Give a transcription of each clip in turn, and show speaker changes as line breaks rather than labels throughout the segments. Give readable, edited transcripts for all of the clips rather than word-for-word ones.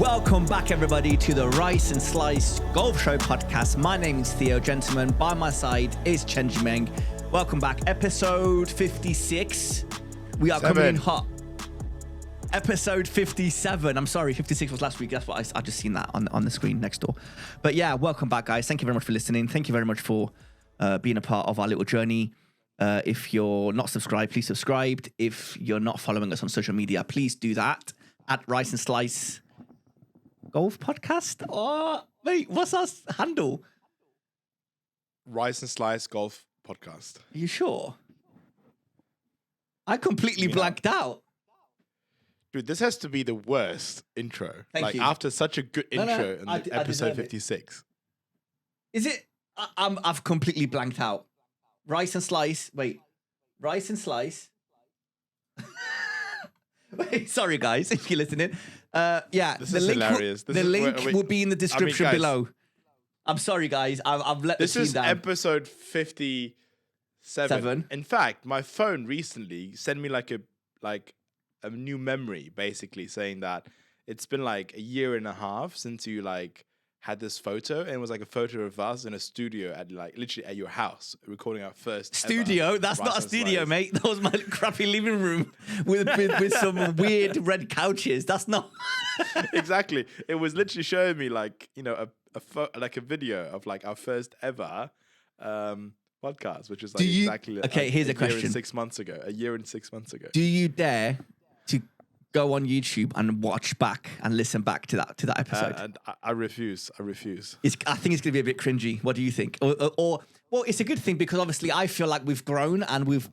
Welcome back, everybody, to the Rice and Slice Golf Show podcast. My name is Theo, gentlemen. By my side is Chenji. Welcome back. Episode 56. We are coming in hot. Episode 57. I'm sorry, 56 was last week. That's what I just seen that on the screen next door. But yeah, welcome back, guys. Thank you very much for listening. Thank you very much for being a part of our little journey. If you're not subscribed, please subscribe. If you're not following us on social media, please do that at Rice and Slice Golf Podcast. Oh, wait, what's our handle?
Rice and Slice Golf Podcast.
Are you sure? I completely blanked out.
Dude, this has to be the worst intro.
Thank you.
After such a good intro in episode 56.
Is it? I've completely blanked out. Rice and Slice. Wait. Rice and Slice. Wait, sorry, guys, if you're listening. Yeah,
this is hilarious.
The link will be in the description below. I'm sorry, guys. I've let the team down.
This is episode 57. In fact, my phone recently sent me like a new memory, basically saying that it's been like a year and a half since you had this photo, and it was like a photo of us in a studio at literally at your house recording our first
studio. That's not a studio, mate. That was my crappy living room with some weird red couches. That's not
exactly. It was literally showing me a video of our first ever podcast, which is exactly
here's a question.
A year and 6 months ago.
Do you dare to go on YouTube and watch back and listen back to that episode?
And I refuse. I think
it's going to be a bit cringy. What do you think? Or well, it's a good thing because obviously I feel like we've grown and we've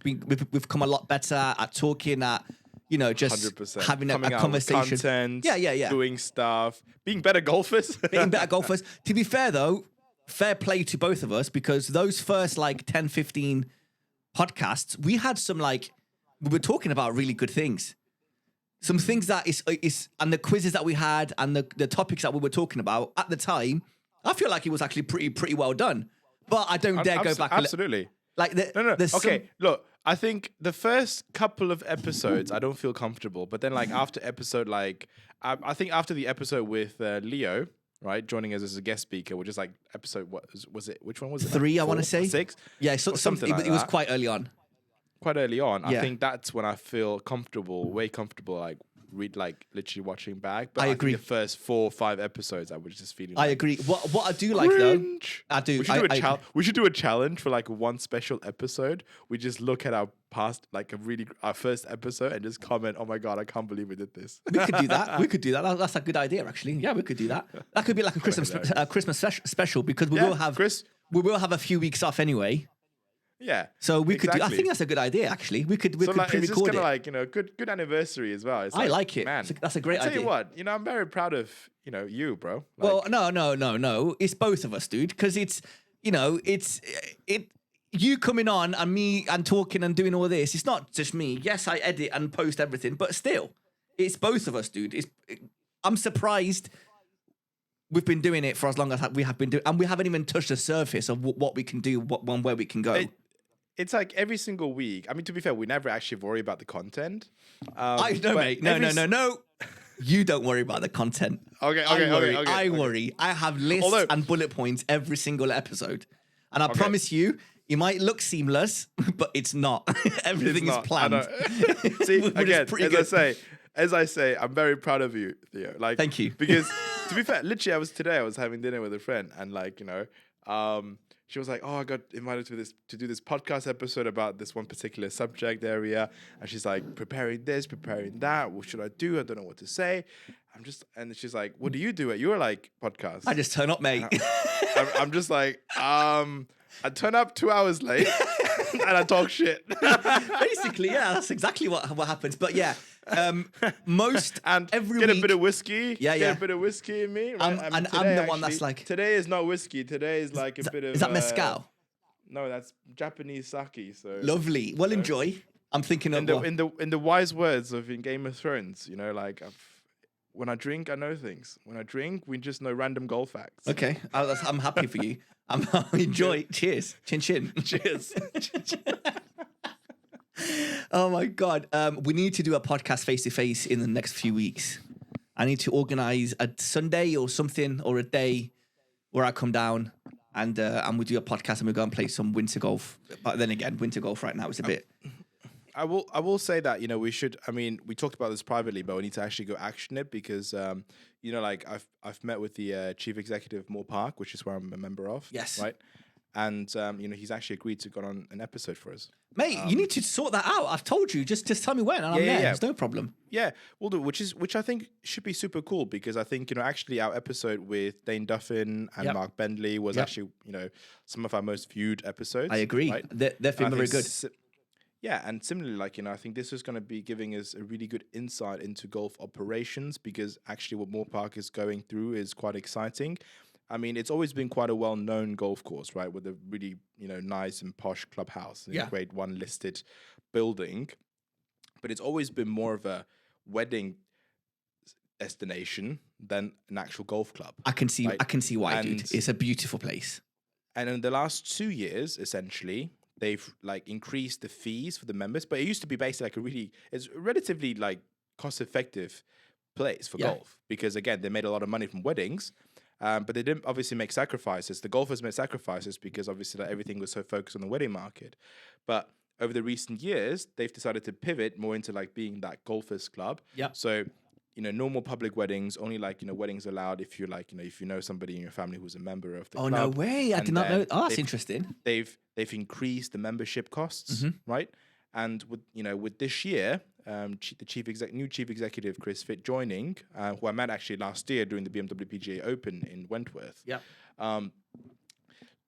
come a lot better at talking, at just
100%.
having a conversation.
Content,
yeah,
doing stuff, being better golfers.
To be fair though, fair play to both of us, because those first 10, 15 podcasts, we had some we were talking about really good things. Some things that is and the quizzes that we had and the topics that we were talking about at the time, I feel like it was actually pretty well done. But I don't dare go back.
Absolutely.
No.
Okay, look, I think the first couple of episodes I don't feel comfortable, but then after episode I think after the episode with Leo, right, joining us as a guest speaker, which is episode what was it? Which one was it?
3, I want to say
6.
Yeah, something. It was quite early on.
Quite early on,
yeah.
I think that's when I feel way comfortable, literally watching back. But I
agree.
Think the first 4 or 5 episodes, I was just feeling.
I agree. What I do like
cringe.
Though, I do.
We should do a challenge for one special episode. We just look at our past, our first episode, and just comment, "Oh my god, I can't believe we did this."
We could do that. That's a good idea, actually. Yeah, we could do that. That could be like a Christmas special, because we will have a few weeks off anyway.
Yeah.
So we could do, I think that's a good idea, actually. We could pre-record
it's just good anniversary as well.
I like it.
Man,
that's a great idea.
I'll tell you what, I'm very proud of, you, bro.
Well, no. It's both of us, dude. Because it's you coming on and me and talking and doing all this. It's not just me. Yes, I edit and post everything, but still, it's both of us, dude. I'm surprised we've been doing it for as long as we have been doing, and we haven't even touched the surface of what we can do, where we can go.
It's every single week. I mean, to be fair, we never actually worry about the content.
I know, mate. No. You don't worry about the content.
Okay.
I worry. I have lists and bullet points every single episode. And I promise you, it might look seamless, but it's not. Everything is planned.
I know. See, again, as I say, I'm very proud of you, Theo.
Thank you.
Because to be fair, literally, I was having dinner with a friend, and she was like, "Oh, I got invited to do this podcast episode about this one particular subject area," and she's like, preparing this, preparing that. What should I do? I don't know what to say. And she's like, "What do you do at your podcast?"
I just turn up, mate.
I'm just like, I turn up 2 hours late and I talk shit.
Basically, yeah, that's exactly what happens. But yeah, most
and
every
get
week,
a bit of whiskey.
Yeah.
Get a bit of whiskey in me. Right?
I'm the one that's
today is not whiskey. Today is a bit of.
Is that mezcal?
No, that's Japanese sake. So
lovely. Well, enjoy. I'm thinking of
in the wise words of in Game of Thrones. When I drink, I know things. When I drink, we just know random golf facts.
Okay, I'm happy for you. Enjoy. Cheers. Chin chin.
Cheers.
Oh my God. We need to do a podcast face to face in the next few weeks. I need to organize a Sunday or something, or a day where I come down and we do a podcast and we go and play some winter golf. But then again, winter golf right now is a bit.
I will say that, we should, we talked about this privately, but we need to actually go action it because, like I've met with the chief executive of Moore Park, which is where I'm a member of.
Yes.
Right. And, he's actually agreed to go on an episode for us.
Mate, you need to sort that out. I've told you. Just tell me when and I'm there. There's no problem.
Yeah, we'll do, which I think should be super cool because I think, actually our episode with Dane Duffin and Mark Bentley was actually, some of our most viewed episodes.
I agree.
Right?
They're feeling very good.
Yeah, and similarly, I think this is going to be giving us a really good insight into golf operations because actually what Moore Park is going through is quite exciting. It's always been quite a well-known golf course, right, with a really, nice and posh clubhouse and a grade 1 listed building. But it's always been more of a wedding destination than an actual golf club.
I can see why, dude. It's a beautiful place.
And in the last 2 years, essentially, they've increased the fees for the members, but it used to be basically it's a relatively cost-effective place for golf because again, they made a lot of money from weddings. But they didn't obviously make sacrifices. The golfers made sacrifices because obviously everything was so focused on the wedding market. But over the recent years, they've decided to pivot more into being that golfers club.
Yeah.
So, normal public weddings, only weddings allowed if you're if you know somebody in your family who's a member of the club.
Oh, no way. I did not know. Oh, that's interesting.
They've increased the membership costs, right? And with this year, the new chief executive Chris Fitt joining, who I met actually last year during the BMW PGA Open in Wentworth.
Yeah.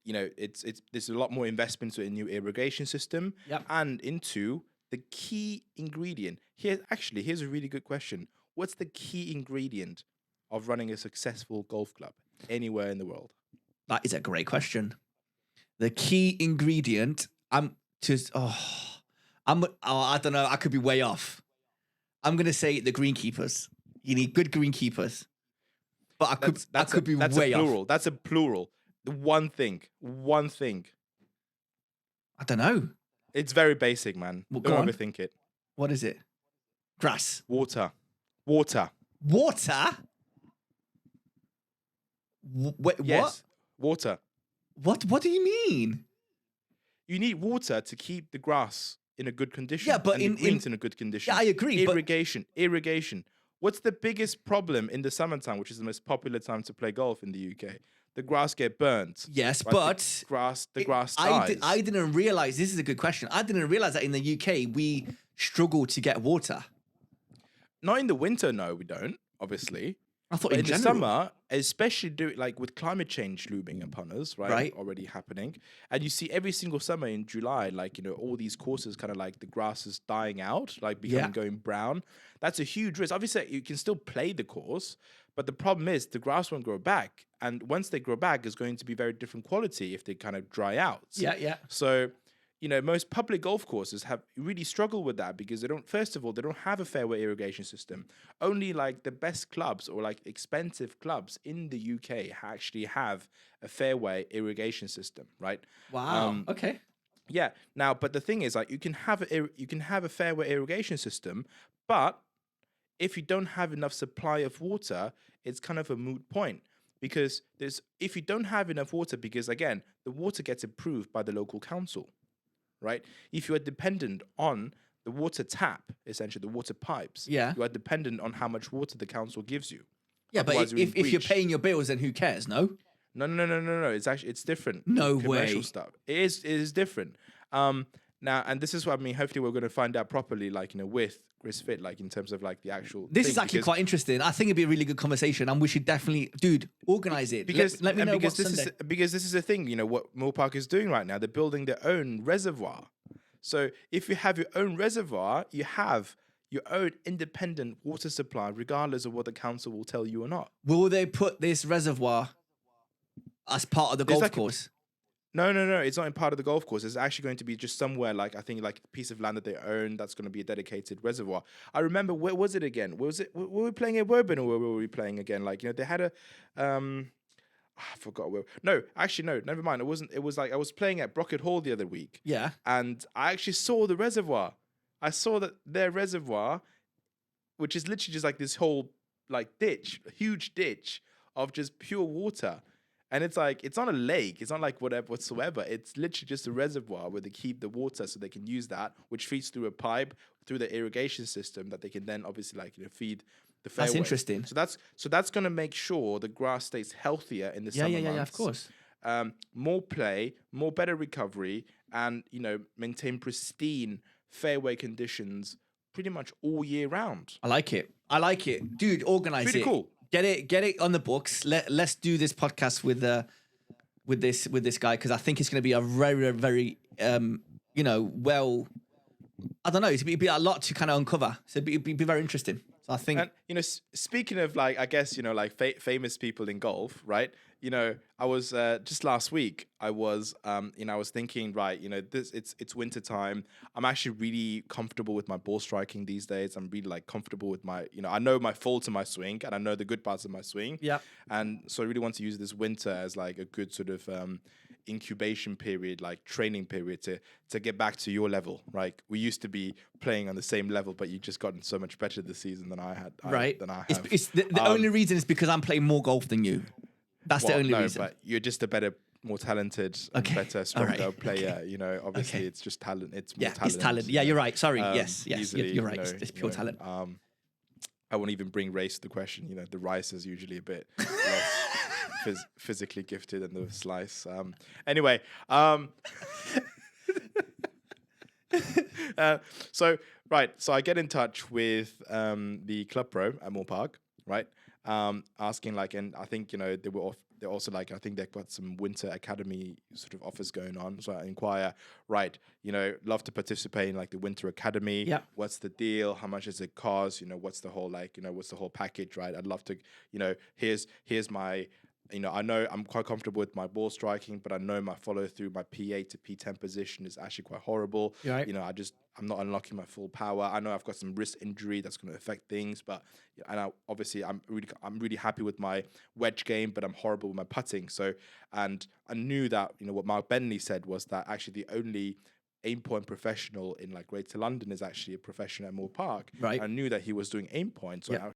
There's a lot more investment into a new irrigation system and into the key ingredient. Here's a really good question. What's the key ingredient of running a successful golf club anywhere in the world?
That is a great question. The key ingredient, I don't know. I could be way off. I'm going to say the greenkeepers. You need good greenkeepers. But I could be way off.
That's a plural. One thing.
I don't know.
It's very basic, man.
Well,
don't overthink it.
What is it? Grass.
Water.
Water? Wait,
yes.
What?
Water.
What do you mean?
You need water to keep the grass in a good condition.
Yeah, but
and the greens in a good condition.
Yeah, I agree.
Irrigation. What's the biggest problem in the summertime, which is the most popular time to play golf in the UK? The grass get burnt.
Yes,
right?
but
the grass dies.
I didn't realize. This is a good question. I didn't realize that in the UK we struggle to get water.
Not in the winter, no, we don't. Obviously,
I thought
but in
general.
the summer, especially with climate change looming upon us, right? Already happening, and you see every single summer in July, all these courses kind of the grass is dying out, going brown. That's a huge risk. Obviously, you can still play the course, but the problem is the grass won't grow back, and once they grow back, it's going to be very different quality if they kind of dry out.
Yeah.
So, most public golf courses have really struggled with that because they don't have a fairway irrigation system. Only the best clubs or expensive clubs in the UK actually have a fairway irrigation system, right?
Wow. Okay.
Yeah. Now, but the thing is, you can have a fairway irrigation system, but if you don't have enough supply of water, it's kind of a moot point. Because if you don't have enough water, because again, the water gets approved by the local council. Right? If you are dependent on the water tap, essentially the water pipes, you are dependent on how much water the council gives you.
Yeah, but if you're paying your bills, then who cares? No.
No. It's different.
No
commercial
way.
Stuff. It is different. Now, and this is what hopefully we're going to find out properly, with Chris Fitt, in terms of the actual.
This is actually quite interesting. I think it'd be a really good conversation, and we should definitely, organize it.
Because
let me know
because this is the thing. What Moore Park is doing right now. They're building their own reservoir. So if you have your own reservoir, you have your own independent water supply, regardless of what the council will tell you or not.
Will they put this reservoir as part of the golf course?
No. It's not in part of the golf course. It's actually going to be just somewhere I think a piece of land that they own. That's going to be a dedicated reservoir. I remember, where was it again? Were we playing at Woburn or where were we playing again? They had a, I forgot where. No, actually, no, never mind. It wasn't. It was I was playing at Brockett Hall the other week.
Yeah.
And I actually saw the reservoir. I saw that their reservoir, which is literally just this whole a huge ditch of just pure water. And it's like, it's not a lake. It's not like whatever whatsoever. It's literally just a reservoir where they keep the water so they can use that, which feeds through a pipe through the irrigation system that they can then obviously feed the fairways.
That's interesting.
So that's going to make sure the grass stays healthier in the summer months.
Yeah, of course.
More play, better recovery, and maintain pristine fairway conditions pretty much all year round.
I like it, dude. Organize
Pretty
it.
Cool.
Get it on the books. Let's do this podcast with this guy, because I think it's going to be a very, very well. I don't know. It'd be a lot to kind of uncover. So it'd be very interesting. So I think,
and speaking of I guess famous people in golf, right? I was just last week. I was I was thinking, right? It's winter time. I'm actually really comfortable with my ball striking these days. I'm really comfortable with my I know my faults in my swing, and I know the good parts of my swing.
Yeah.
And so I really want to use this winter as a good sort of incubation period, training period to get back to your level. Right? We used to be playing on the same level, but you've just gotten so much better this season than I had.
Right.
Than I have.
It's the only reason is because I'm playing more golf than you. That's the only reason. But
you're just a better, more talented, and better, stronger player. Obviously it's just talent. It's more talent.
It's talent. Yeah, you're right. Sorry. Yes,
easily,
you're right. It's pure talent.
I won't even bring race to the question. The rice is usually a bit less physically gifted than the slice. Anyway. So I get in touch with the club pro at Moore Park, right? Asking and I think they're also I think they've got some winter academy sort of offers going on. So I inquire, right? Love to participate in the winter academy.
Yeah.
What's the deal? How much does it cost? What's the whole what's the whole package? Right? I'd love to. Here's my. I know I'm quite comfortable with my ball striking, but I know my follow through, my P8 to P10 position is actually quite horrible.
Right.
I'm not unlocking my full power. I know I've got some wrist injury that's going to affect things, but obviously I'm really happy with my wedge game, but I'm horrible with my putting. So, and I knew that what Mark Bentley said was that actually the only aim point professional in Greater London is actually a professional at Moore Park.
Right.
I knew that he was doing aim points. So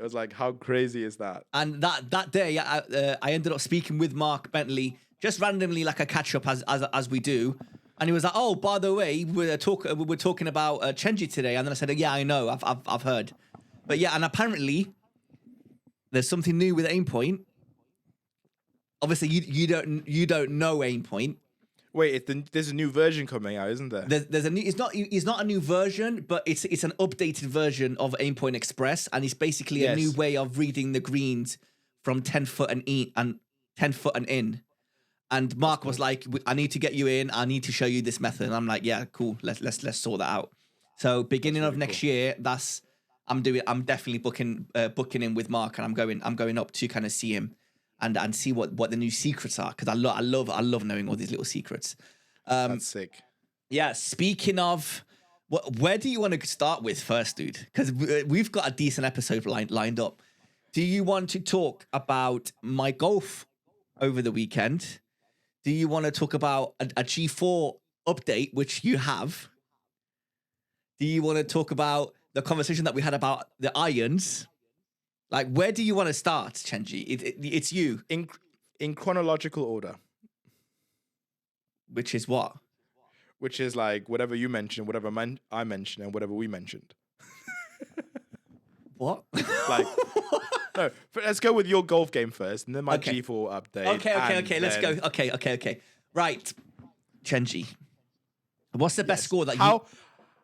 it was how crazy is that?
And that day, I ended up speaking with Mark Bentley, just randomly, a catch up as we do. And he was like, "Oh, by the way, we're talking about Chenji today." And then I said, "Yeah, I know, I've heard." But yeah, and apparently there's something new with aim point. Obviously, you don't know aim point.
Wait, there's a new version coming out, isn't there?
There's a new. It's not a new version, but it's an updated version of Aim Point Express, and it's basically a new way of reading the greens from 10 foot and 10 foot and in. And Mark was like, "I need to get you in. I need to show you this method." And I'm like, "Yeah, cool. Let's sort that out." So beginning of next year, I'm definitely booking in with Mark, and I'm going up to kind of see him. And see what the new secrets are, because I love knowing all these little secrets.
That's sick.
Yeah. Speaking of, where do you want to start with first, dude? Because we've got a decent episode lined up. Do you want to talk about my golf over the weekend? Do you want to talk about a G4 update, which you have? Do you want to talk about the conversation that we had about the irons? Where do you want to start, Chenji? It's you.
In chronological order.
Which is what?
Which is whatever you mentioned, whatever I mentioned, and whatever we mentioned.
What?
No, let's go with your golf game first, and then my G4 update.
Okay. Let's go. Okay. Right. Chenji. What's the best score that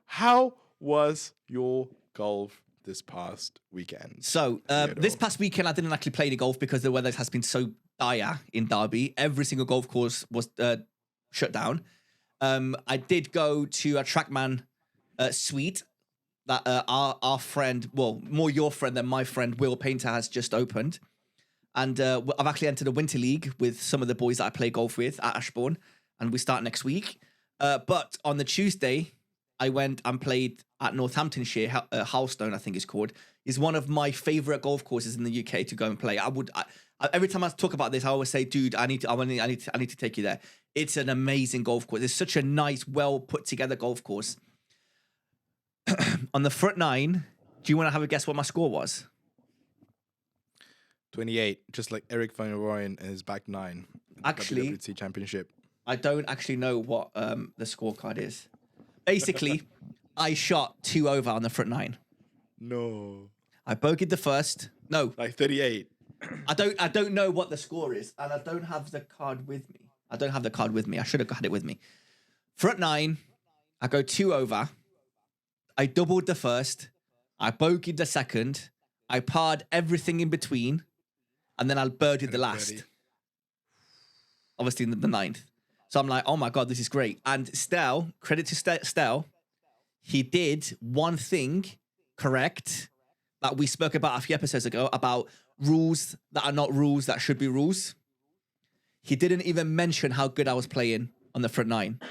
How was your golf this past weekend?
So this past weekend I didn't actually play the golf because the weather has been so dire in Derby. Every single golf course was shut down. I did go to a Trackman suite that our friend, well, more your friend than my friend, Will Painter, has just opened. And I've actually entered a winter league with some of the boys that I play golf with at Ashbourne, and we start next week. But on the Tuesday, I went and played at Northamptonshire, Halstone, I think it's called, is one of my favorite golf courses in the UK to go and play. Every time I talk about this, I always say, dude, I need to take you there. It's an amazing golf course. It's such a nice, well put together golf course. On the front nine, do you want to have a guess what my score was?
28, just like Eric Van Rooyen in his back nine.
Actually,
WWT Championship.
I don't actually know what the scorecard is. Basically, I shot 2 over on the front nine.
No.
I bogeyed the first. No.
Like 38.
I don't know what the score is, and I don't have the card with me. I should have had it with me. Front nine, I go 2 over. I doubled the first. I bogeyed the second. I parred everything in between. And then I birdied the last.
Birdie.
Obviously, the ninth. So I'm like, oh my God, this is great. And Stel, credit to Stel, he did one thing correct that we spoke about a few episodes ago about rules that are not rules that should be rules. He didn't even mention how good I was playing on the front nine.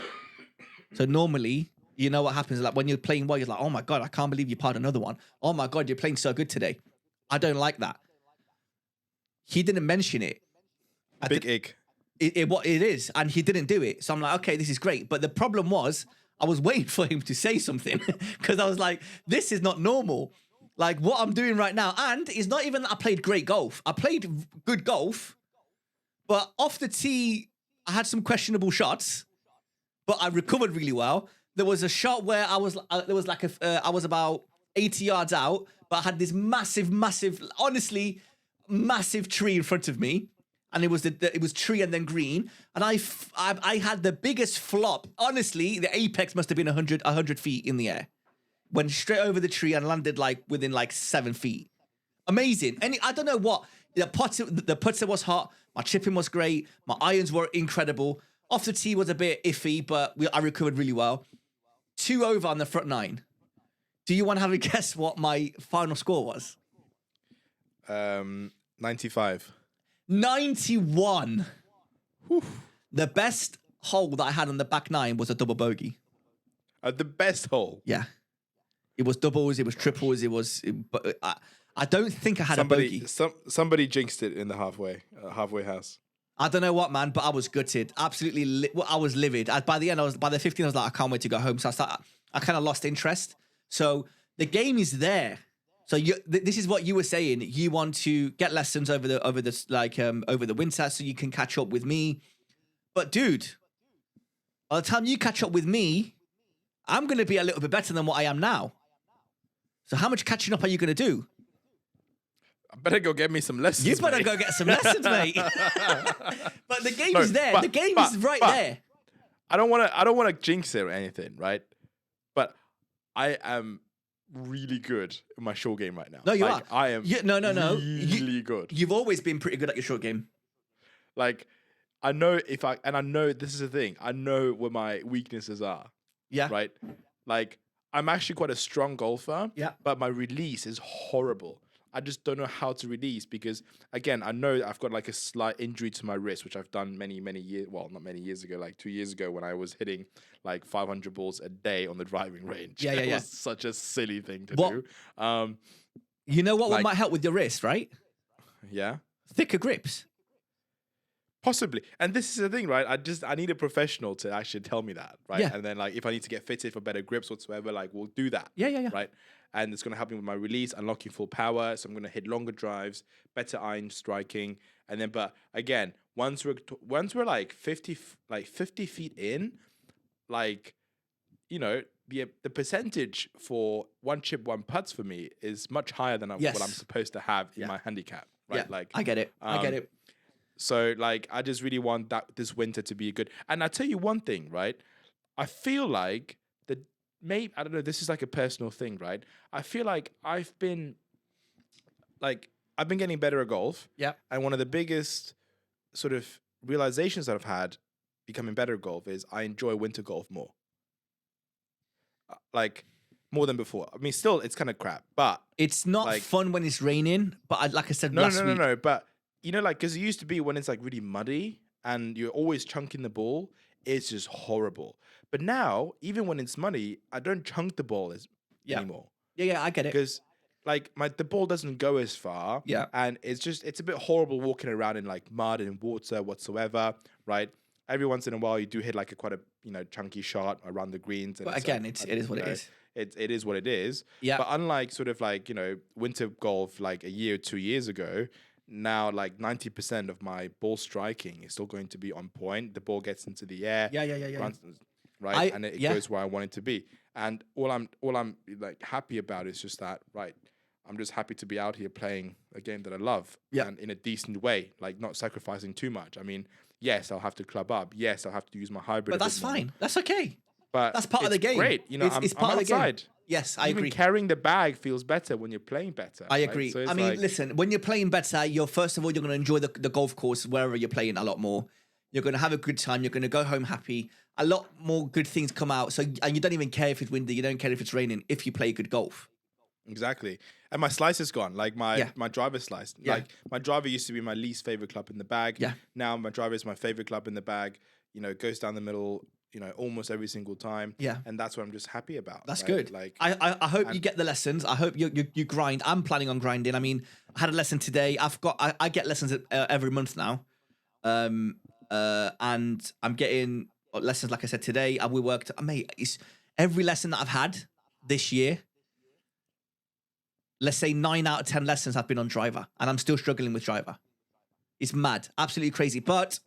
So normally, you know what happens? Like when you're playing well, you're like, oh my God, I can't believe you parred another one. Oh my God, you're playing so good today. I don't like that. He didn't mention it.
Big egg.
What it is, and he didn't do it. So I'm like, okay, this is great. But the problem was, I was waiting for him to say something because I was like, this is not normal. Like what I'm doing right now, and it's not even that I played great golf. I played good golf, but off the tee, I had some questionable shots, but I recovered really well. There was a shot where I was I was about 80 yards out, but I had this massive, honestly, massive tree in front of me. And it was tree and then green. And I had the biggest flop. Honestly, the apex must have been 100 feet in the air. Went straight over the tree and landed within 7 feet. Amazing. And I don't know what. The putter was hot. My chipping was great. My irons were incredible. Off the tee was a bit iffy, but I recovered really well. 2 over on the front nine. Do you want to have a guess what my final score was?
95.
91.
Whew.
The best hole that I had on the back nine was a double bogey.
The best hole.
Yeah. It was doubles, it was triples, I don't think I had a bogey.
Somebody jinxed it in the halfway house.
I don't know what, man, but I was gutted. Absolutely, I was livid. By the 15th, I was like, I can't wait to go home. So I kind of lost interest. So the game is there. So this is what you were saying. You want to get lessons over the winter so you can catch up with me. But dude, by the time you catch up with me, I'm going to be a little bit better than what I am now. So how much catching up are you going to do?
I better go get me some lessons.
You better go get some lessons, mate. But the game is there. The game is right there.
I don't want to jinx it or anything, right? But I am really good in my short game right now.
No, you are.
I am really good.
You've always been pretty good at your short game.
I know I know this is the thing. I know where my weaknesses are.
Yeah.
Right? I'm actually quite a strong golfer.
Yeah.
But my release is horrible. I just don't know how to release because, again, I know I've got a slight injury to my wrist, which I've done many years, well, not many years ago, 2 years ago when I was hitting 500 balls a day on the driving range.
Yeah.
It was such a silly thing to do.
You know what might help with your wrist, right?
Yeah.
Thicker grips.
Possibly. And this is the thing, right? I need a professional to actually tell me that, right?
Yeah.
And then if I need to get fitted for better grips whatsoever, we'll do that.
Yeah.
Right? And it's going to help me with my release, unlocking full power. So I'm going to hit longer drives, better iron striking. And then, but again, once we're 50 feet in, the percentage for one chip, one putts for me is much higher than what I'm supposed to have in my handicap, right?
Yeah. I get it.
So I just really want this winter to be good. And I tell you one thing, right? I feel like maybe, I don't know, this is a personal thing, right? I feel like I've been getting better at golf.
Yeah.
And one of the biggest sort of realizations that I've had becoming better at golf is I enjoy winter golf more. More than before. I mean, still, it's kind of crap, but
it's not fun when it's raining. But like I said last week.
No. But, because it used to be when it's really muddy and you're always chunking the ball, it's just horrible. But now, even when it's muddy, I don't chunk the ball anymore.
Yeah, I get it.
Because like the ball doesn't go as far.
Yeah.
And it's a bit horrible walking around in like mud and water whatsoever, right? Every once in a while you do hit like quite a chunky shot around the greens. And
But again, it is what it is.
It is what it is.
Yeah.
But unlike sort of like, winter golf like a year or 2 years ago, now like 90% of my ball striking is still going to be on point. The ball gets into the air.
Yeah.
Runs, right? And it goes where I want it to be. And all I'm like happy about is just that, right? I'm just happy to be out here playing a game that I love and in a decent way, like not sacrificing too much. I mean, yes, I'll have to club up. Yes, I'll have to use my hybrid.
But that's fine. That's okay.
But
that's part of the game.
Great,
it's part
I'm
of the
outside.
game. Yes, I
Even
agree.
carrying the bag feels better when you're playing better.
I agree.
So
I mean, listen, when you're playing better, first of all, you're going to enjoy the golf course wherever you're playing a lot more. You're going to have a good time. You're going to go home happy. A lot more good things come out. So, and you don't even care if it's windy. You don't care if it's raining if you play good golf.
Exactly. And my slice is gone. Like my driver slice.
Yeah.
Like my driver used to be my least favorite club in the bag.
Yeah.
Now my driver is my favorite club in the bag. It goes down the middle, almost every single time.
Yeah.
And that's what I'm just happy about.
That's
right?
good.
Like
I hope you get the lessons. I hope you grind. I'm planning on grinding. I mean, I had a lesson today. I get lessons every month now. And I'm getting lessons, like I said, today. We worked, mate, it's every lesson that I've had this year. Let's say 9 out of 10 lessons have been on driver, and I'm still struggling with driver. It's mad, absolutely crazy. But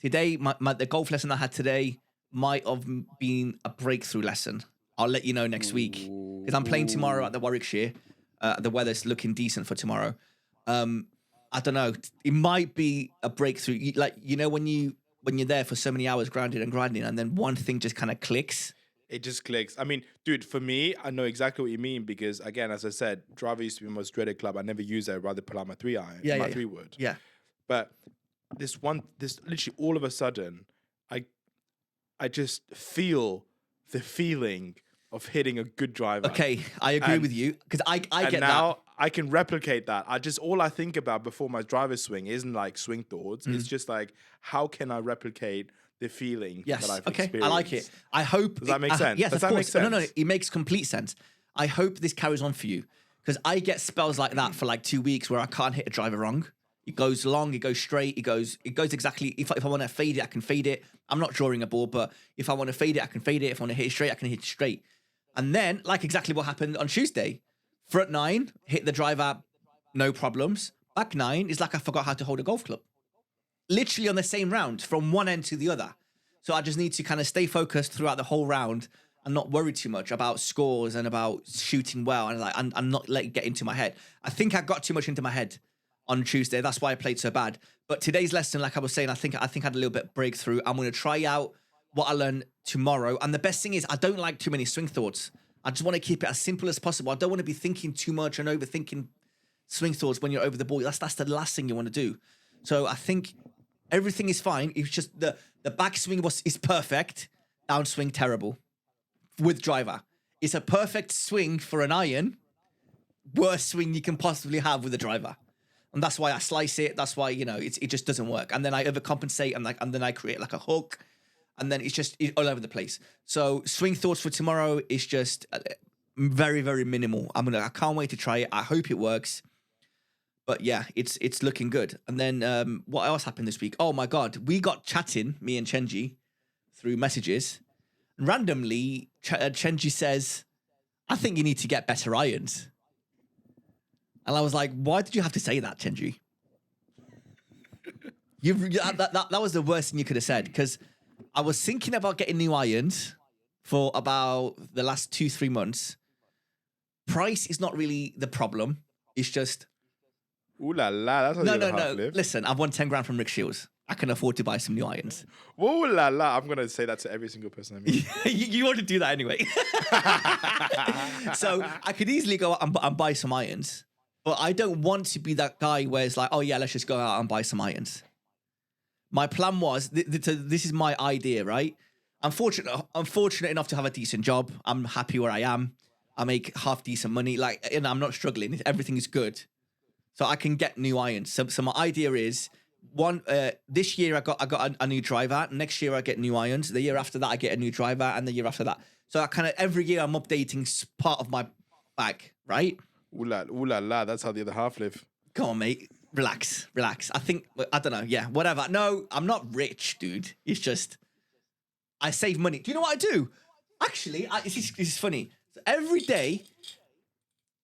today, the golf lesson I had today might have been a breakthrough lesson. I'll let you know next week because I'm playing tomorrow at the Warwickshire. The weather's looking decent for tomorrow. I don't know. It might be a breakthrough. When you're there for so many hours grinding, and then one thing just kind of clicks.
It just clicks. I mean, dude, for me, I know exactly what you mean because, again, as I said, driver used to be my most dreaded club. I never use it. I'd rather pull out my 3-iron. My 3-wood.
Yeah.
But this literally all of a sudden, I just feel the feeling of hitting a good driver.
Okay, I agree with you because I get
now
that.
I can replicate that. All I think about before my driver swing isn't like swing thoughts. It's just like, how can I replicate the feeling that I've experienced?
I like it. I hope.
Does that make sense?
Yes,
Does
of
that
course.
make sense?
No, it makes complete sense. I hope this carries on for you because I get spells like that for like 2 weeks where I can't hit a driver wrong. It goes long, it goes straight, it goes exactly. If I want to fade it, I can fade it. I'm not drawing a ball, but if I want to fade it, I can fade it. If I want to hit it straight, I can hit it straight. And then, like exactly what happened on Tuesday, front 9, hit the driver, no problems. Back 9 is like I forgot how to hold a golf club. Literally on the same round, from one end to the other. So I just need to kind of stay focused throughout the whole round and not worry too much about scores and about shooting well and not let it get into my head. I think I got too much into my head on Tuesday. That's why I played so bad. But today's lesson, like I was saying, I think I had a little bit breakthrough. I'm going to try out what I learned tomorrow. And the best thing is I don't like too many swing thoughts. I just want to keep it as simple as possible. I don't want to be thinking too much and overthinking swing thoughts when you're over the ball. That's the last thing you want to do. So I think everything is fine. It's just the backswing is perfect. Downswing terrible. With driver. It's a perfect swing for an iron. Worst swing you can possibly have with a driver. And that's why I slice it. That's why, it just doesn't work. And then I overcompensate and then I create like a hook. And then it's all over the place. So swing thoughts for tomorrow is just very, very minimal. I can't wait to try it. I hope it works. But yeah, it's looking good. And then what else happened this week? Oh my God, we got chatting, me and Chenji, through messages. Randomly, Chenji says, "I think you need to get better irons." And I was like, "Why did you have to say that, Chenji?" That was the worst thing you could have said because I was thinking about getting new irons for about the last 2-3 months. Price is not really the problem. It's just.
Ooh la la, that's
no. Listen, I've won 10 grand from Rick Shields. I can afford to buy some new irons.
Ooh la la, I'm gonna say that to every single person I meet.
you want to do that anyway. So I could easily go out and buy some irons, but I don't want to be that guy where it's like, oh yeah, let's just go out and buy some irons. My plan was, this is my idea, right? I'm fortunate enough to have a decent job. I'm happy where I am. I make half decent money. I'm not struggling. Everything is good. So I can get new irons. So my idea is This year I got a new driver. Next year I get new irons. The year after that I get a new driver, and the year after that. So I kind of every year I'm updating part of my bag, right?
Ooh la la. That's how the other half live.
Come on, mate. Relax. I think I don't know. Yeah, whatever. No, I'm not rich, dude. It's just I save money. Do you know what I do? Actually, this is funny. So every day,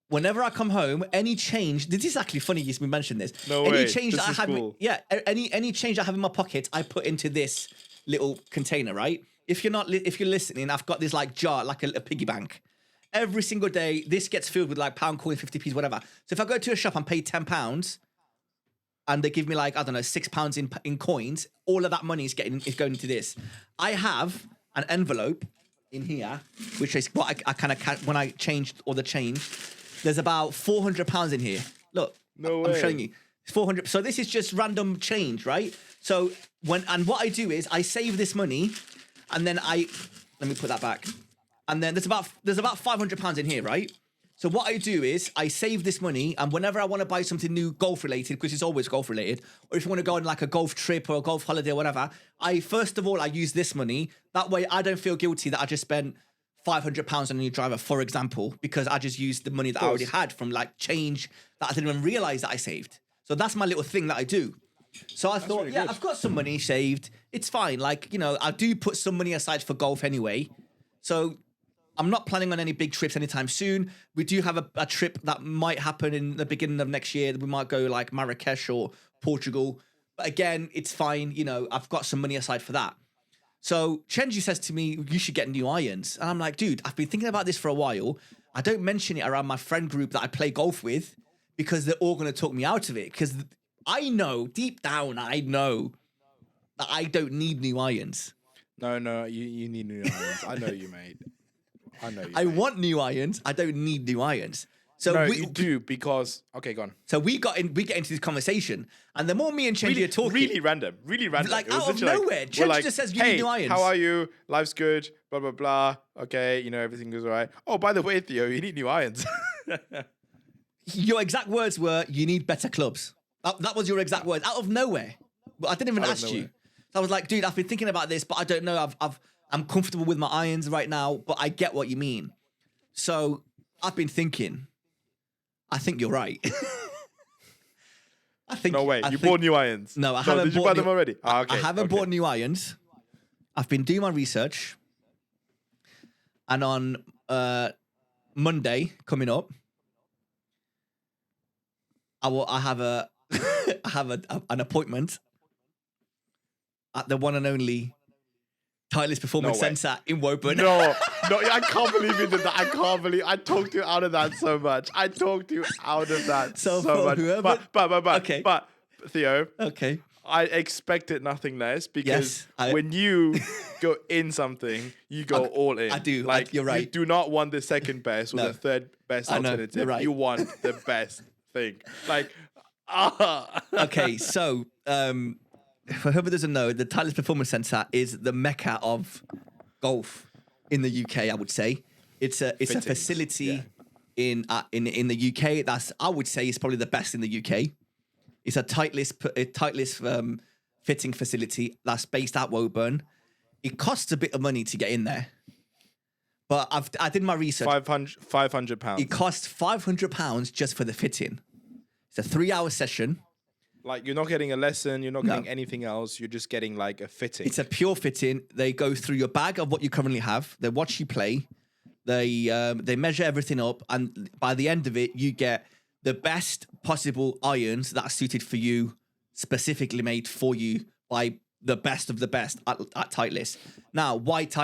whenever I come home, any change. This is actually funny. You mentioned this.
No
any
way.
change
This
that I
is
have,
cool.
yeah. Any change I have in my pocket, I put into this little container, right? If you're listening, I've got this like jar, like a piggy bank. Every single day, this gets filled with like pound coin, 50p, whatever. So if I go to a shop and pay £10, and they give me like, I don't know, £6 in coins, all of that money is going into this. I have an envelope in here, which is what I kind of, when I changed all the change, there's about £400 in here. Look,
No
I'm
way.
showing you. 400. So this is just random change, right? So what I do is I save this money, and then let me put that back. And then there's about £500 in here, right? So what I do is I save this money, and whenever I want to buy something new golf related, because it's always golf related, or if you want to go on like a golf trip or a golf holiday or whatever, first of all I use this money. That way I don't feel guilty that I just spent £500 on a new driver, for example, because I just used the money that I already had from like change that I didn't even realize that I saved. So that's my little thing that I do. So I thought,
really
yeah,
good.
I've got some money saved. It's fine. Like, you know, I do put some money aside for golf anyway. So I'm not planning on any big trips anytime soon. We do have a trip that might happen in the beginning of next year. We might go like Marrakesh or Portugal. But again, it's fine. You know, I've got some money aside for that. So Chenji says to me, you should get new irons. And I'm like, dude, I've been thinking about this for a while. I don't mention it around my friend group that I play golf with because they're all going to talk me out of it. Because I know, deep down, I know that I don't need new irons.
No, you need new irons. I know you, mate. I know you.
I
mate.
want new irons. I don't need new irons. So
No, you do because okay, go on.
So we get into this conversation, and the more me and Chenji are talking,
Really random.
like
It was
out of
literally
nowhere,
we're
Chenji just says, "You
hey,
need new irons."
how are you? Life's good. Blah blah blah. Okay, you know everything goes all right. Oh, by the way, Theo, you need new irons.
Your exact words were, "You need better clubs." That was your exact words out of nowhere. But I didn't even ask you. So I was like, "Dude, I've been thinking about this, but I don't know. I'm comfortable with my irons right now, but I get what you mean." So I've been thinking. I think you're right.
No way. You bought new irons.
No, I haven't.
Did you buy them already? Okay.
I haven't bought new irons. I've been doing my research, and on Monday coming up, I have an appointment at the one and only Titleist Performance Centre in Woburn.
No, I can't believe you did that. I talked you out of that so much. So much.
Whoever,
But Theo,
okay,
I expected nothing less because
Yes,
when you go in something, you go all in.
I do.
Like
you're right.
You do not want the second best or
No.
the third best
I know,
alternative.
you're right.
You want the best thing. Like,
Okay, so for whoever doesn't know, the Titleist Performance Centre is the mecca of golf in the UK. I would say it's a facility in the UK. That's, I would say, is probably the best in the UK. It's a Titleist fitting facility that's based at Woburn. It costs a bit of money to get in there, but I did my research.
£500.
It costs £500 just for the fitting. It's a 3-hour session.
Like, you're not getting a lesson, you're not getting anything else, you're just getting like a fitting.
It's a pure fitting. They go through your bag of what you currently have. They watch you play. They measure everything up, and by the end of it, you get the best possible irons that are suited for you, specifically made for you by the best of the best at Titleist. Now, why Titleist?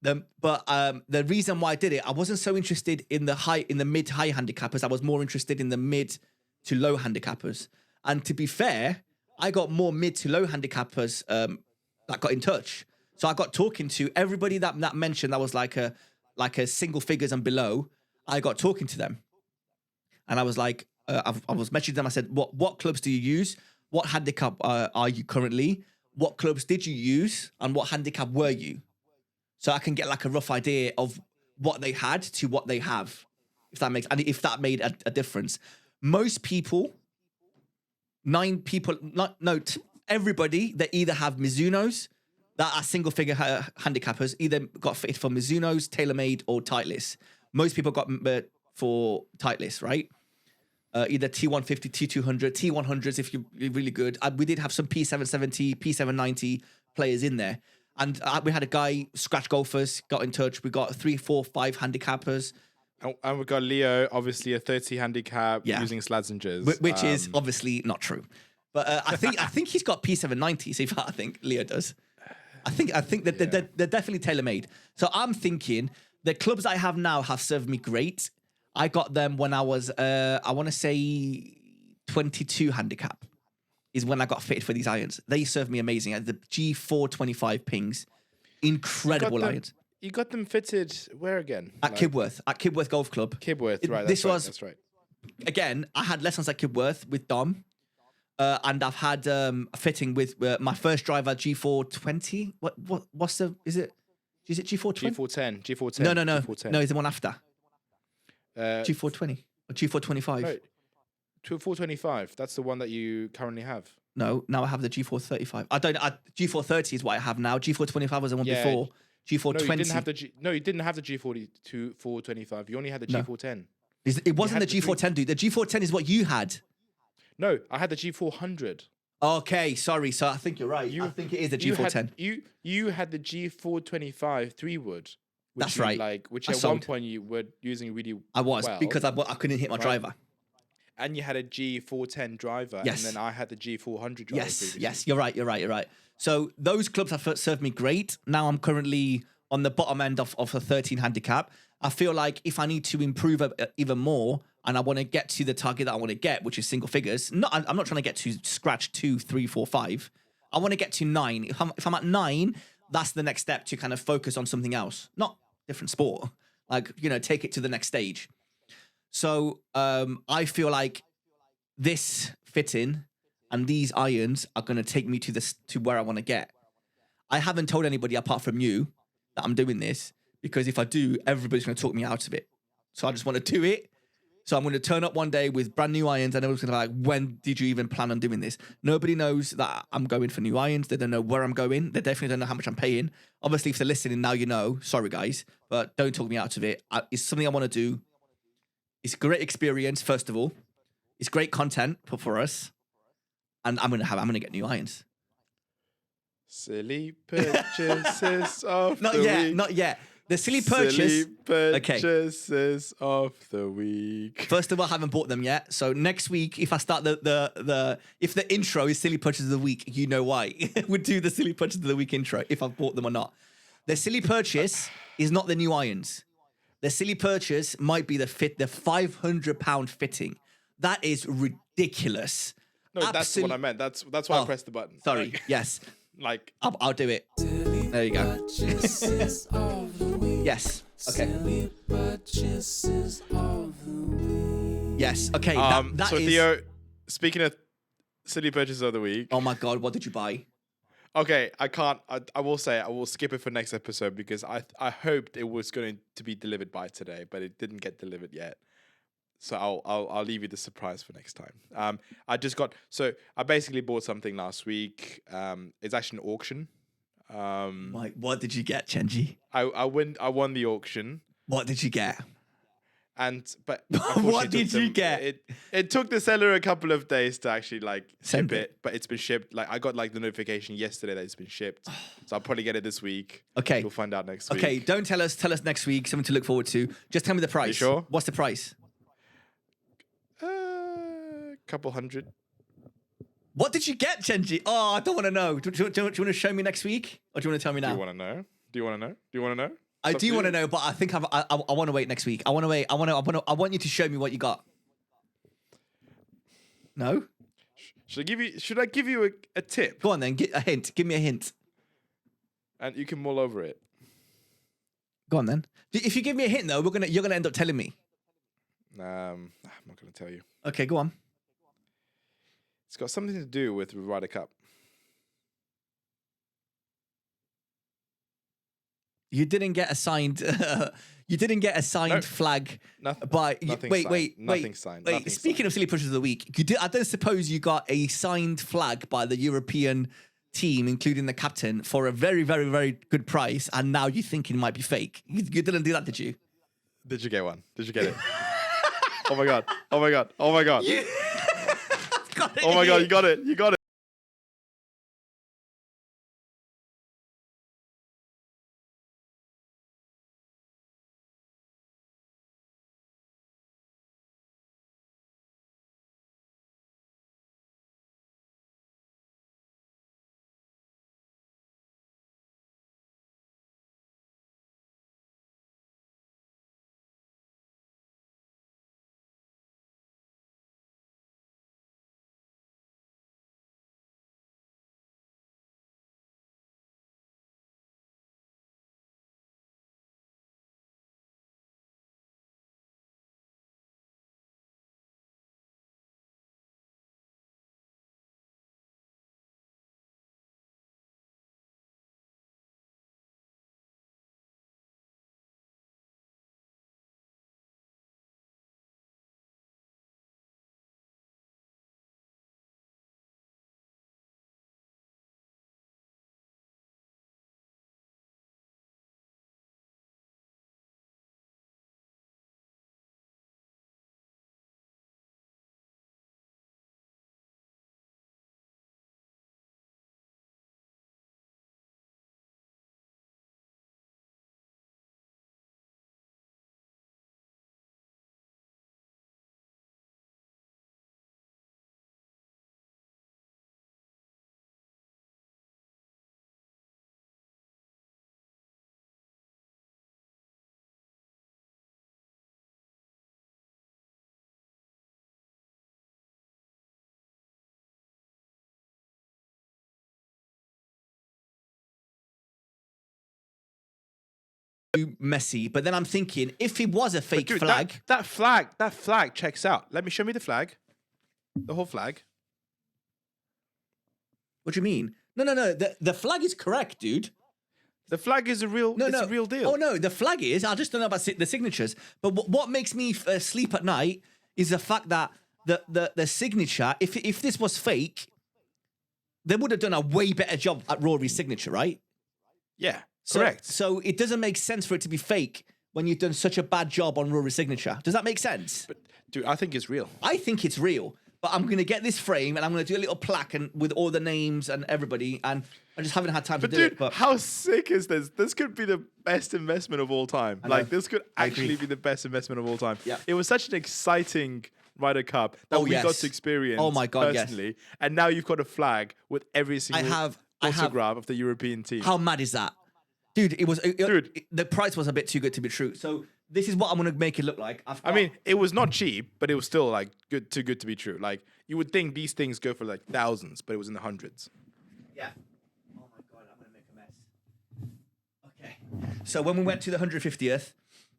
The reason why I did it, I wasn't so interested in the mid high handicappers. I was more interested in the mid to low handicappers. And to be fair, I got more mid to low handicappers that got in touch. So I got talking to everybody that mentioned that was like a single figures and below. I got talking to them, and I was like, I was messaging them. I said, what clubs do you use? What handicap are you currently? What clubs did you use, and what handicap were you? So I can get like a rough idea of what they had to what they have, if that made a difference. Most people, everybody that either have Mizunos that are single figure handicappers, either got fitted for Mizunos, TaylorMade, or Titleist. Most people got for Titleist, right? Either T150, T200, T100s if you're really good. We did have some P770, P790 players in there. And we had a guy, Scratch Golfers, got in touch. We got 3, 4, 5 handicappers.
And we got Leo, obviously a 30 handicap using Sladzingers.
Which is obviously not true. But I think he's got P790. See, I think Leo does. I think that they're definitely tailor-made. So I'm thinking the clubs I have now have served me great. I got them when I was, I want to say 22 handicap is when I got fitted for these irons. They served me amazing. The G425 pings, incredible irons.
You got them fitted where again?
At Kibworth Golf Club.
Kibworth, right. That's right. Again,
I had lessons at Kibworth with Dom. And I've had a fitting with my first driver, G420. Is it G420?
G410.
No.
G410.
No, it's the one after. G420 or G425.
No, 425. That's the one that you currently have.
No, now I have the G435. G430 is what I have now. G425 was the one before. G420.
No, you didn't have the G42 425. You only had the G410.
It wasn't the G410, dude. The G410 is what you had.
No, I had the G400.
Okay, sorry. So I think you're right. I think it is the G410.
You had the G425 3-wood.
That's right.
Which at one point you were using really
I was,
well,
because I couldn't hit my driver.
And you had a G410 driver.
Yes.
And then I had the G400 driver.
Yes. You're right. So those clubs have served me great. Now I'm currently on the bottom end of a 13 handicap. I feel like if I need to improve even more, and I want to get to the target that I want to get, which is single figures. I'm not trying to get to scratch 2, 3, 4, 5. I want to get to 9. If I'm at 9, that's the next step to kind of focus on something else, not different sport. Like, take it to the next stage. So I feel like this fitting and these irons are going to take me to where I want to get. I haven't told anybody apart from you that I'm doing this, because if I do, everybody's going to talk me out of it. So I just want to do it. So I'm going to turn up one day with brand new irons, and everyone's going to be like, when did you even plan on doing this? Nobody knows that I'm going for new irons. They don't know where I'm going. They definitely don't know how much I'm paying. Obviously, if they're listening now, you know. Sorry, guys. But don't talk me out of it. It's something I want to do. It's a great experience, first of all. It's great content for us. And I'm going to get new irons.
Silly purchases of the week.
Not yet. The silly purchases
of the week.
First of all, I haven't bought them yet. So next week, if I start if the intro is silly purchases of the week, you know why. We'll do the silly purchases of the week intro if I've bought them or not. The silly purchase is not the new irons. The silly purchase might be the £500 fitting. That is ridiculous.
No, that's what I meant. That's why I pressed the button.
Sorry. Yes.
Like
I'll do it. There you go. Yes. Okay. Yes. Okay. That
so
is...
Theo, speaking of silly purchases of the week.
Oh my God! What did you buy?
Okay, I will say I will skip it for next episode because I hoped it was going to be delivered by today, but it didn't get delivered yet. So I'll leave you the surprise for next time. I basically bought something last week. It's actually an auction.
What did you get, Chenji?
I won the auction.
What did you get?
But
what did you get?
It took the seller a couple of days to actually ship it, but it's been shipped. Like I got the notification yesterday that it's been shipped, so I'll probably get it this week.
Okay,
we'll find out next week.
Okay, don't tell us. Tell us next week. Something to look forward to. Just tell me the price.
You sure?
What's the price?
Couple hundred.
What did you get, Chenji? Oh, I don't want to know. Do you want to show me next week, or do you want to tell me now?
Do you want to know?
I
It's up
do
to
want to
you.
know, but I think I want to wait next week. I want to wait. I want you to show me what you got. No?
Should I give you a tip?
Go on then. Get a hint. Give me a hint.
And you can mull over it.
Go on then. If you give me a hint though, you're gonna end up telling me.
I'm not going to tell you.
Okay, go on.
It's got something to do with Ryder Cup.
You didn't get a signed. You didn't get a signed
Nope.
flag.
Nothing.
But
Nothing
wait,
signed.
wait,
Nothing
wait,
signed.
wait.
Nothing
Speaking
signed.
of silly pushes of the week, I don't suppose you got a signed flag by the European team, including the captain, for a very, very, very good price, and now you think it might be fake. You didn't do that, did you?
Did you get one? Did you get it? Oh my god! Oh my god! Oh my god!
Got it
Oh my god!
here.
You got it! You got it!
Messy, but then I'm thinking, if it was a fake
Dude,
flag,
that flag checks out. Let me show me the flag. The whole flag.
what do you mean? No. The flag is correct, dude.
The flag is a real.
No,
it's
no.
a real deal.
Oh no, the flag is. I just don't know about the signatures. But what makes me sleep at night is the fact that the signature. If this was fake, they would have done a way better job at Rory's signature, right?
Yeah.
So,
Correct.
So it doesn't make sense for it to be fake when you've done such a bad job on Rory's signature. Does that make sense?
But dude, I think it's real.
I think it's real. But I'm going to get this frame and I'm going to do a little plaque and with all the names and everybody. And I just haven't had time to do
Dude,
it. But
how sick is this? This could be the best investment of all time.
know.
Like, this could
I agree.
actually be the best investment of all time.
Yeah.
It was such an exciting Ryder Cup that we got
yes.
to experience
Oh my God, yes.
personally. And now you've got a flag with every single
have-
photograph of the European team.
how mad is that? Dude,
Dude.
the price was a bit too good to be true. So this is what I'm going to make it look like.
I mean, it was not cheap, but it was still like too good to be true. Like, you would think these things go for like thousands, but it was in the hundreds.
yeah. Oh my God, I'm going to make a mess. Okay. So when we went to the 150th,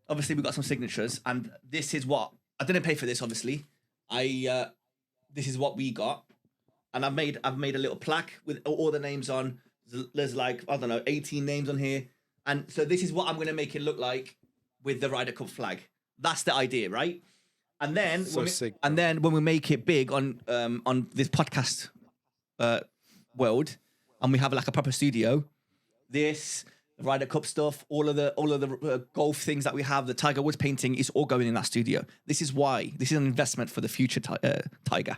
obviously we got some signatures, and this is what I didn't pay for this. Obviously, this is what we got, and I've made a little plaque with all the names on. There's like, I don't know, 18 names on here, and so this is what I'm going to make it look like with the Ryder Cup flag. That's the idea, right? And then
Sick.
and then when we make it big on this podcast world, and we have like a proper studio, the Ryder Cup stuff, all of the golf things that we have, the Tiger Woods painting is all going in that studio. This is why. This is an investment for the future, Tiger.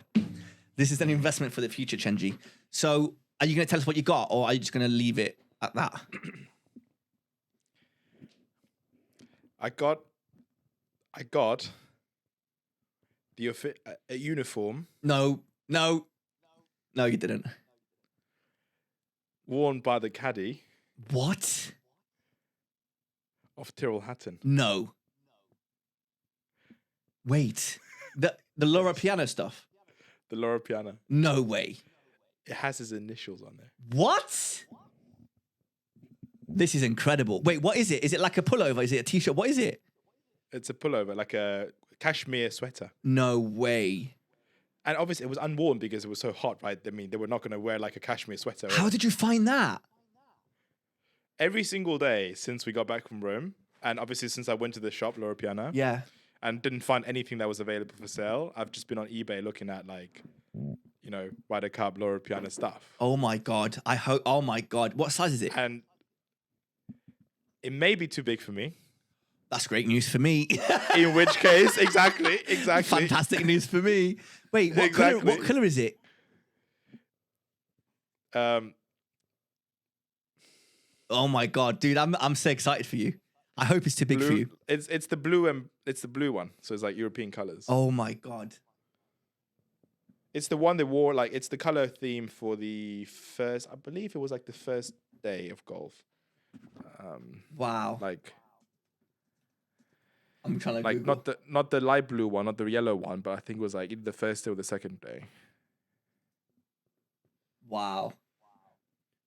This is an investment for the future, Chenji. So, are you going to tell us what you got, or are you just going to leave it at that?
I got the a uniform
No, you didn't.
worn by the caddy
What?
of Tyrrell Hatton.
No. Wait. The Laura Piano stuff?
The Laura Piana.
No way.
It has his initials on there.
What? This is incredible. Wait, what is it? Is it like a pullover? Is it a t-shirt? What is it?
It's a pullover, like a cashmere sweater.
No way.
And obviously it was unworn because it was so hot, right? I mean, they were not going to wear like a cashmere sweater.
How did you find that?
Every single day since we got back from Rome, and obviously since I went to the shop, Laura Piana,
Yeah.
and didn't find anything that was available for sale, I've just been on eBay looking at like, you know, Ryder Cup, Laura Piana stuff.
Oh my God. Oh my God. What size is it?
And it may be too big for me.
That's great news for me.
In which case, exactly.
Fantastic news for me. Wait, what color is it? Oh my God, dude, I'm so excited for you. I hope it's too big for you.
It's the blue one. So it's like European colors.
Oh my God.
It's the one they wore, like it's the color theme for the first, I believe it was like the first day of golf.
Wow.
Like
I'm trying to
like
Google.
not the light blue one, not the yellow one, but I think it was like either the first day or the second day.
Wow.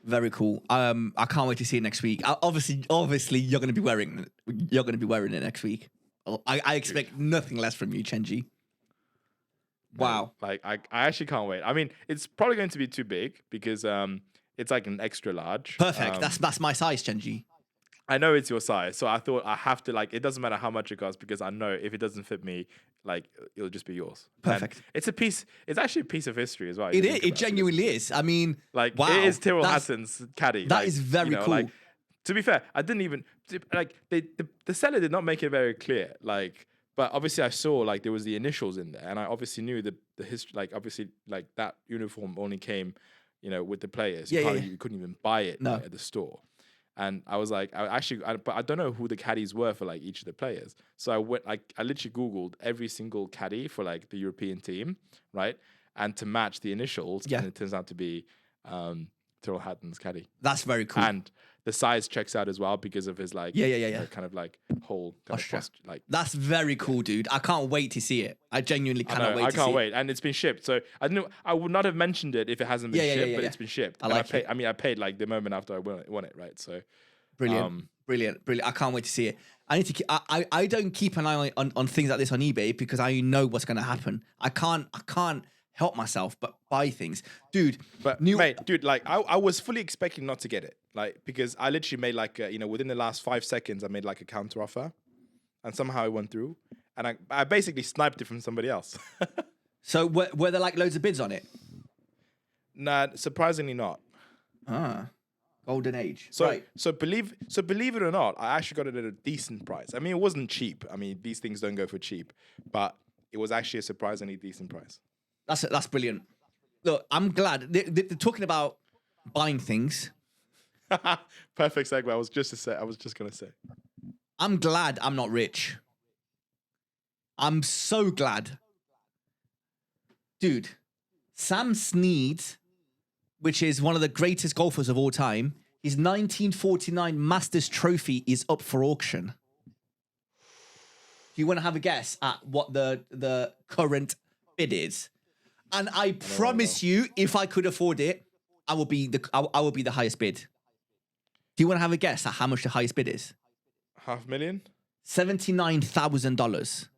Very cool. I can't wait to see it next week. Obviously, you're gonna be wearing it next week. I expect nothing less from you, Chenji. Wow.
Like I actually can't wait. I mean, it's probably going to be too big because it's like an extra large.
Perfect. That's my size, Chenji.
I know it's your size, so I thought I have to like. It doesn't matter how much it costs because I know if it doesn't fit me, like it'll just be yours.
Perfect.
And it's a piece. It's actually a piece of history as well.
It is. It genuinely is. I mean,
like
wow.
it is Tyrrell Hatton's caddy.
That
like,
is very cool.
Like, to be fair, I didn't even like the seller did not make it very clear. Like, but obviously I saw like there was the initials in there, and I obviously knew the history. Like obviously like that uniform only came, you know, with the players. You couldn't even buy it at the store. And I was like, but I don't know who the caddies were for like each of the players. So I went, like, I literally Googled every single caddy for like the European team, right? And to match the initials, and it turns out to be Tyrrell Hatton's caddy.
That's very cool.
And the size checks out as well because of his like, kind of like whole kind of posture, like.
That's very cool, dude. I can't wait to see it. I genuinely cannot wait.
I can't wait, and it's been shipped. So I would not have mentioned it if it hasn't been shipped, but it's been shipped. I paid like the moment after I won it, right? So
brilliant. I can't wait to see it. I need to. I don't keep an eye on things like this on eBay because I know what's going to happen. I can't help myself but buy things, dude.
But mate, dude, like I was fully expecting not to get it, like because I literally made like within the last 5 seconds I made like a counter offer, and somehow it went through, and I basically sniped it from somebody else.
So were there like loads of bids on it?
Nah, surprisingly not.
Golden age.
So
right.
so believe it or not, I actually got it at a decent price. I mean, it wasn't cheap. I mean, these things don't go for cheap, but it was actually a surprisingly decent price.
That's brilliant. Look, I'm glad they're talking about buying things.
Perfect segue. I was just gonna say.
I'm glad I'm not rich. I'm so glad, dude. Sam Snead, which is one of the greatest golfers of all time, his 1949 Masters trophy is up for auction. Do you want to have a guess at what the current bid is? And I promise you, if I could afford it, I will be the highest bid. Do you want to have a guess at how much the highest bid is?
$500,000?
$79,000.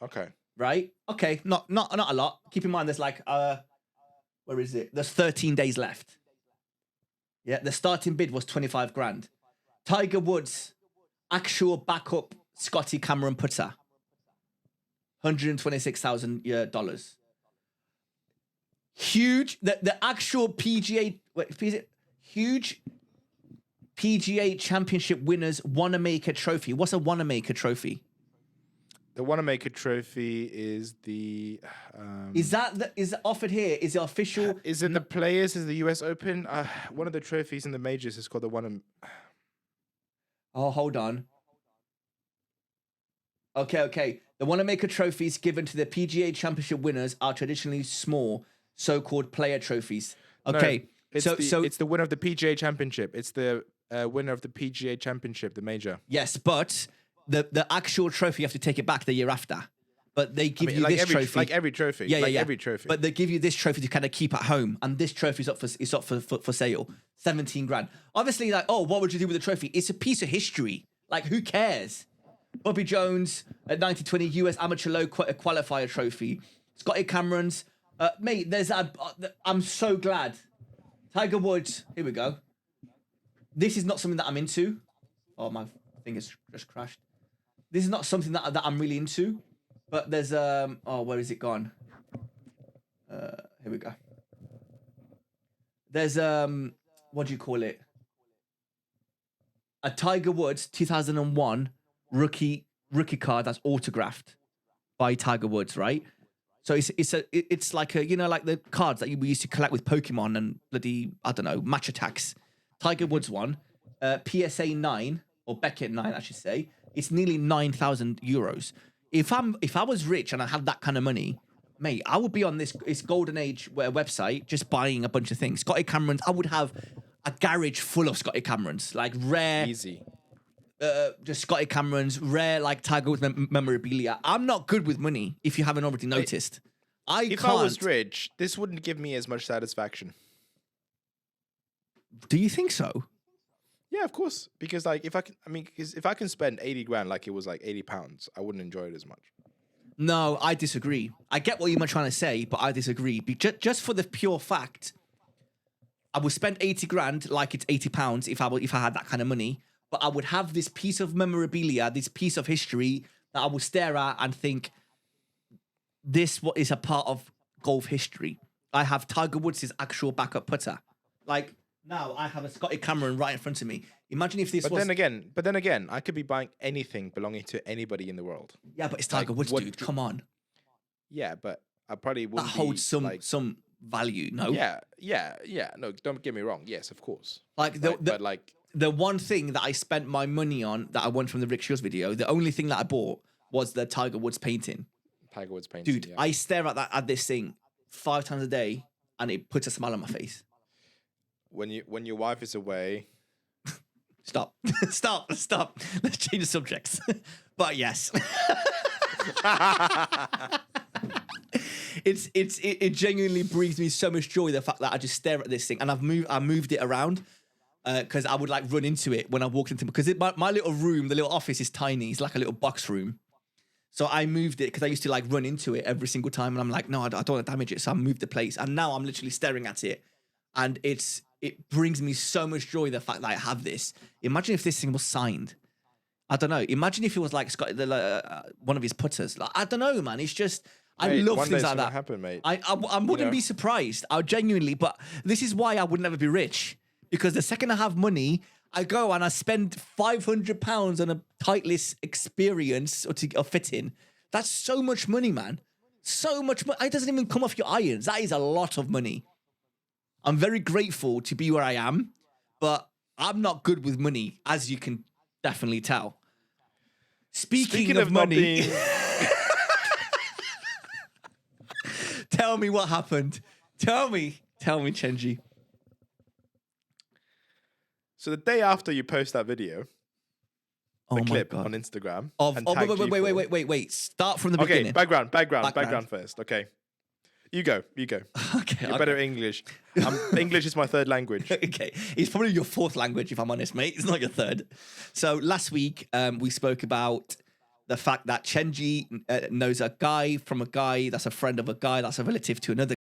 Okay.
Right? Okay. Not a lot. Keep in mind, there's like where is it? There's 13 days left. Yeah. The starting bid was 25 grand. Tiger Woods, actual backup Scotty Cameron putter, $126,000. Huge. The actual PGA. Huge PGA Championship winners Wanamaker Trophy. What's a Wanamaker Trophy?
The Wanamaker Trophy is the.
Is it offered here? Is it official?
Is it the Players? Is the US Open? One of the trophies in the majors is called the Wanamaker.
Oh, hold on. Okay. The Wanamaker trophies given to the PGA Championship winners are traditionally small, so-called player trophies. Okay,
no, it's the winner of the PGA Championship. It's the winner of the PGA Championship, the major.
Yes, but the actual trophy, you have to take it back the year after. But they give you
like
this trophy.
Like every trophy.
Yeah.
Every trophy.
But they give you this trophy to kind of keep at home. And this trophy is up for sale. 17 grand. Obviously, like, oh, what would you do with the trophy? It's a piece of history. Like, who cares? Bobby Jones at 1920 US Amateur Low Qualifier Trophy. Scotty Cameron's. Mate, I'm so glad. Tiger Woods. Here we go. This is not something that I'm into. Oh, my thing has just crashed. This is not something that I'm really into. But there's where is it gone? Here we go. There's what do you call it? A Tiger Woods 2001 rookie card that's autographed by Tiger Woods, right? So it's like like the cards that we used to collect with Pokemon and bloody, I don't know, Match Attacks. Tiger Woods one, PSA 9 or Beckett 9, I should say. It's nearly 9,000 euros. If I was rich and I had that kind of money, mate, I would be on this golden age website just buying a bunch of things. Scotty Cameron's, I would have a garage full of Scotty Cameron's, like rare,
easy.
Just Scotty Cameron's, rare like Tiger Woods memorabilia. I'm not good with money, if you haven't already noticed.
If I was rich, this wouldn't give me as much satisfaction.
Do you think so?
Yeah, of course. Because like if I can spend 80 grand like it was like 80 pounds, I wouldn't enjoy it as much.
No, I disagree. I get what you're trying to say, but I disagree. Just for the pure fact, I would spend 80 grand like it's 80 pounds if I had that kind of money, but I would have this piece of memorabilia, this piece of history that I would stare at and think, this what is a part of golf history. I have Tiger Woods' actual backup putter. Like, now I have a Scotty Cameron right in front of me. Imagine if this was...
But then again, I could be buying anything belonging to anybody in the world.
Yeah, but it's Tiger Woods, dude. Come on.
Yeah, but I probably wouldn't
That holds some value, no?
Yeah. No, don't get me wrong. Yes, of course.
Like, the one thing that I spent my money on that I won from the Rick Shields video, the only thing that I bought was the Tiger Woods painting.
Tiger Woods painting,
dude, yeah. I stare at this thing 5 times a day, and it puts a smile on my face.
When your wife is away,
stop. Let's change the subjects. But yes, it genuinely brings me so much joy, the fact that I just stare at this thing, and I moved it around because I would like run into it when I walked into, because my little room, the little office is tiny. It's like a little box room. So I moved it because I used to like run into it every single time, and I'm like, no, I don't want to damage it. So I moved the place, and now I'm literally staring at it, and it brings me so much joy, the fact that I have this. Imagine if this thing was signed. I don't know. Imagine if it was like Scott, one of his putters. Like, I don't know, man. It's just, I love things like that.
Happen, mate.
I wouldn't be surprised. I genuinely, but this is why I would never be rich, because the second I have money, I go and I spend £500 on a Titleist experience or fitting. That's so much money, man. So much money. It doesn't even come off your irons. That is a lot of money. I'm very grateful to be where I am, but I'm not good with money, as you can definitely tell. Speaking of money, tell me what happened. Tell me, Chenji.
So the day after you post that video, the clip on Instagram,
wait. Start from the beginning.
Background first. Okay. You go.
Okay.
You're better at English. English is my third language.
Okay. It's probably your fourth language, if I'm honest, mate. It's not your third. So last week, we spoke about the fact that Chenji knows a guy from a guy that's a friend of a guy that's a relative to another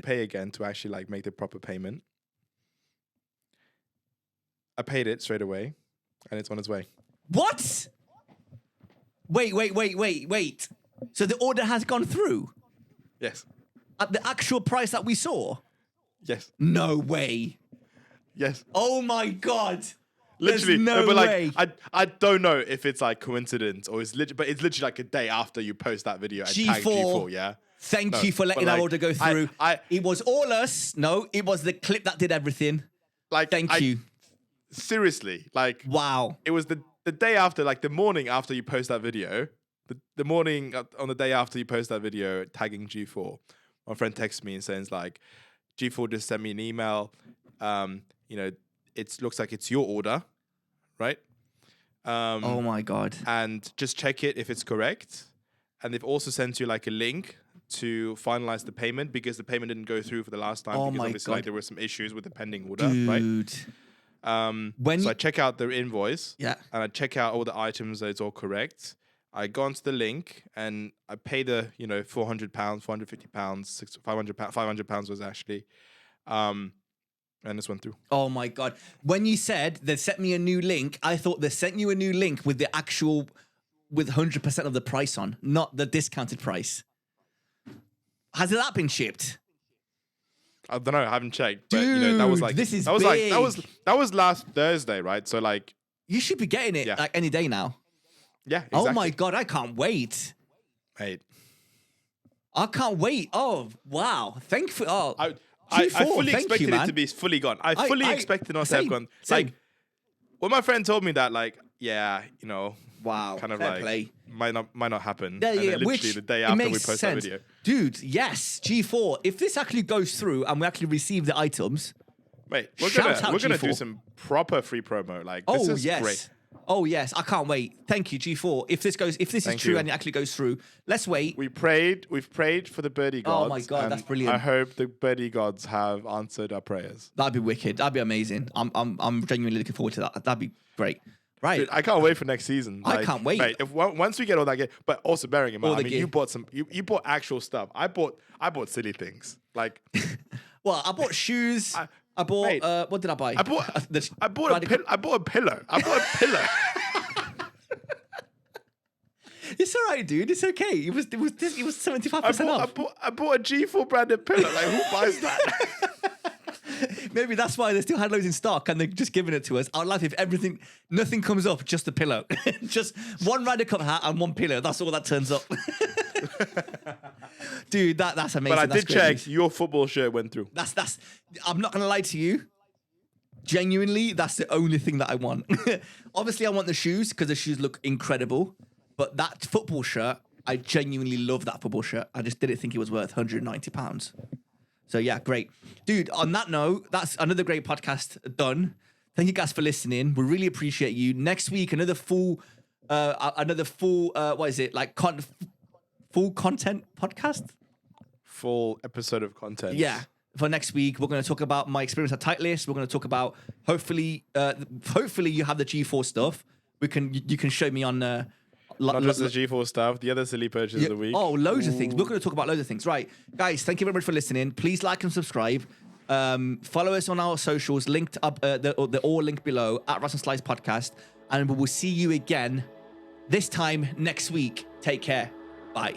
pay again to actually like make the proper payment. I paid it straight away, and it's on its way.
What? Wait. So the order has gone through
Yes.
at the actual price that we saw?
Yes.
No way.
Yes.
Oh my God.
Literally,
There's no
but like,
way.
I don't know if it's like coincidence or but it's literally like a day after you post that video and tag G4, yeah?
Thank you for letting
but,
our
like,
order go through. It was all us. No, it was the clip that did everything.
Like,
Thank you.
Seriously, like,
Wow.
it was the day after, like the morning after you post that video, the morning on the day after you post that video tagging G4, my friend texts me and says like, G4 just sent me an email. You know, it looks like it's your order, right?
Oh my God.
And just check it if it's correct. And they've also sent you like a link to finalize the payment because the payment didn't go through for the last time because obviously like, there were some issues with the pending order,
Dude.
right? So I check out the invoice,
Yeah.
and I check out all the items that it's all correct. I go onto the link and I pay the £400, £450, £500 was actually, and this went through.
Oh my God. When you said they sent me a new link, I thought they sent you a new link with the actual, with 100% of the price on, not the discounted price. Has that been shipped?
I don't know. I haven't checked. But,
Dude,
that was like
this is
that was
big.
like that was last Thursday, right? So like,
you should be getting it like any day now.
Yeah. Exactly.
Oh my God, I can't wait.
Mate.
I can't wait. Oh wow. Thank you. Oh,
I fully expected it to be fully gone. I fully expected not to have gone. Like, when my friend told me that, like, yeah,
wow,
kind of
fair
like
play.
might not happen.
Yeah,
and
yeah.
then literally the day after we post that video.
Dude, yes, G4. If this actually goes through and we actually receive the items,
mate, we're
shout
gonna
out
do
G4.
some proper free promo. Like, this is great.
Oh yes, I can't wait. Thank you, G4. If this is true and it actually goes through, let's wait.
We've prayed for the birdie gods.
Oh my God, that's brilliant.
I hope the birdie gods have answered our prayers.
That'd be wicked. That'd be amazing. I'm genuinely looking forward to that. That'd be great. Right.
Dude, I can't wait for next season.
I can't wait.
Mate, once we get all that gear, but also bearing in mind, I mean, you bought you bought actual stuff. I bought silly things. Like,
well, I bought shoes. I bought what did I buy?
I bought a pillow. I bought a pillow.
It's all right, dude. It's okay. It was 75% off.
I bought a G4 branded pillow. Like, who buys that?
Maybe that's why they still had loads in stock and they're just giving it to us. I'd like if nothing comes up, just a pillow. Just one Ryder Cup hat and one pillow. That's all that turns up. Dude, that's amazing.
But I did check, your football shirt went through.
I'm not going to lie to you. Genuinely, that's the only thing that I want. Obviously, I want the shoes because the shoes look incredible. But that football shirt, I genuinely love that football shirt. I just didn't think it was worth £190. So yeah, great. Dude, on that note, that's another great podcast done. Thank you guys for listening. We really appreciate you. Next week, another full, what is it? Like full content podcast?
Full episode of content.
Yeah. For next week, we're going to talk about my experience at Titleist. We're going to talk about, hopefully you have the G4 stuff. You can show me on...
Not just the G4 stuff, the other silly purchases of the week.
Oh, loads of things. We're going to talk about loads of things. Right. Guys, thank you very much for listening. Please like and subscribe. Follow us on our socials, linked up, they're all linked below, at Russ and Slice Podcast. And we will see you again this time next week. Take care. Bye.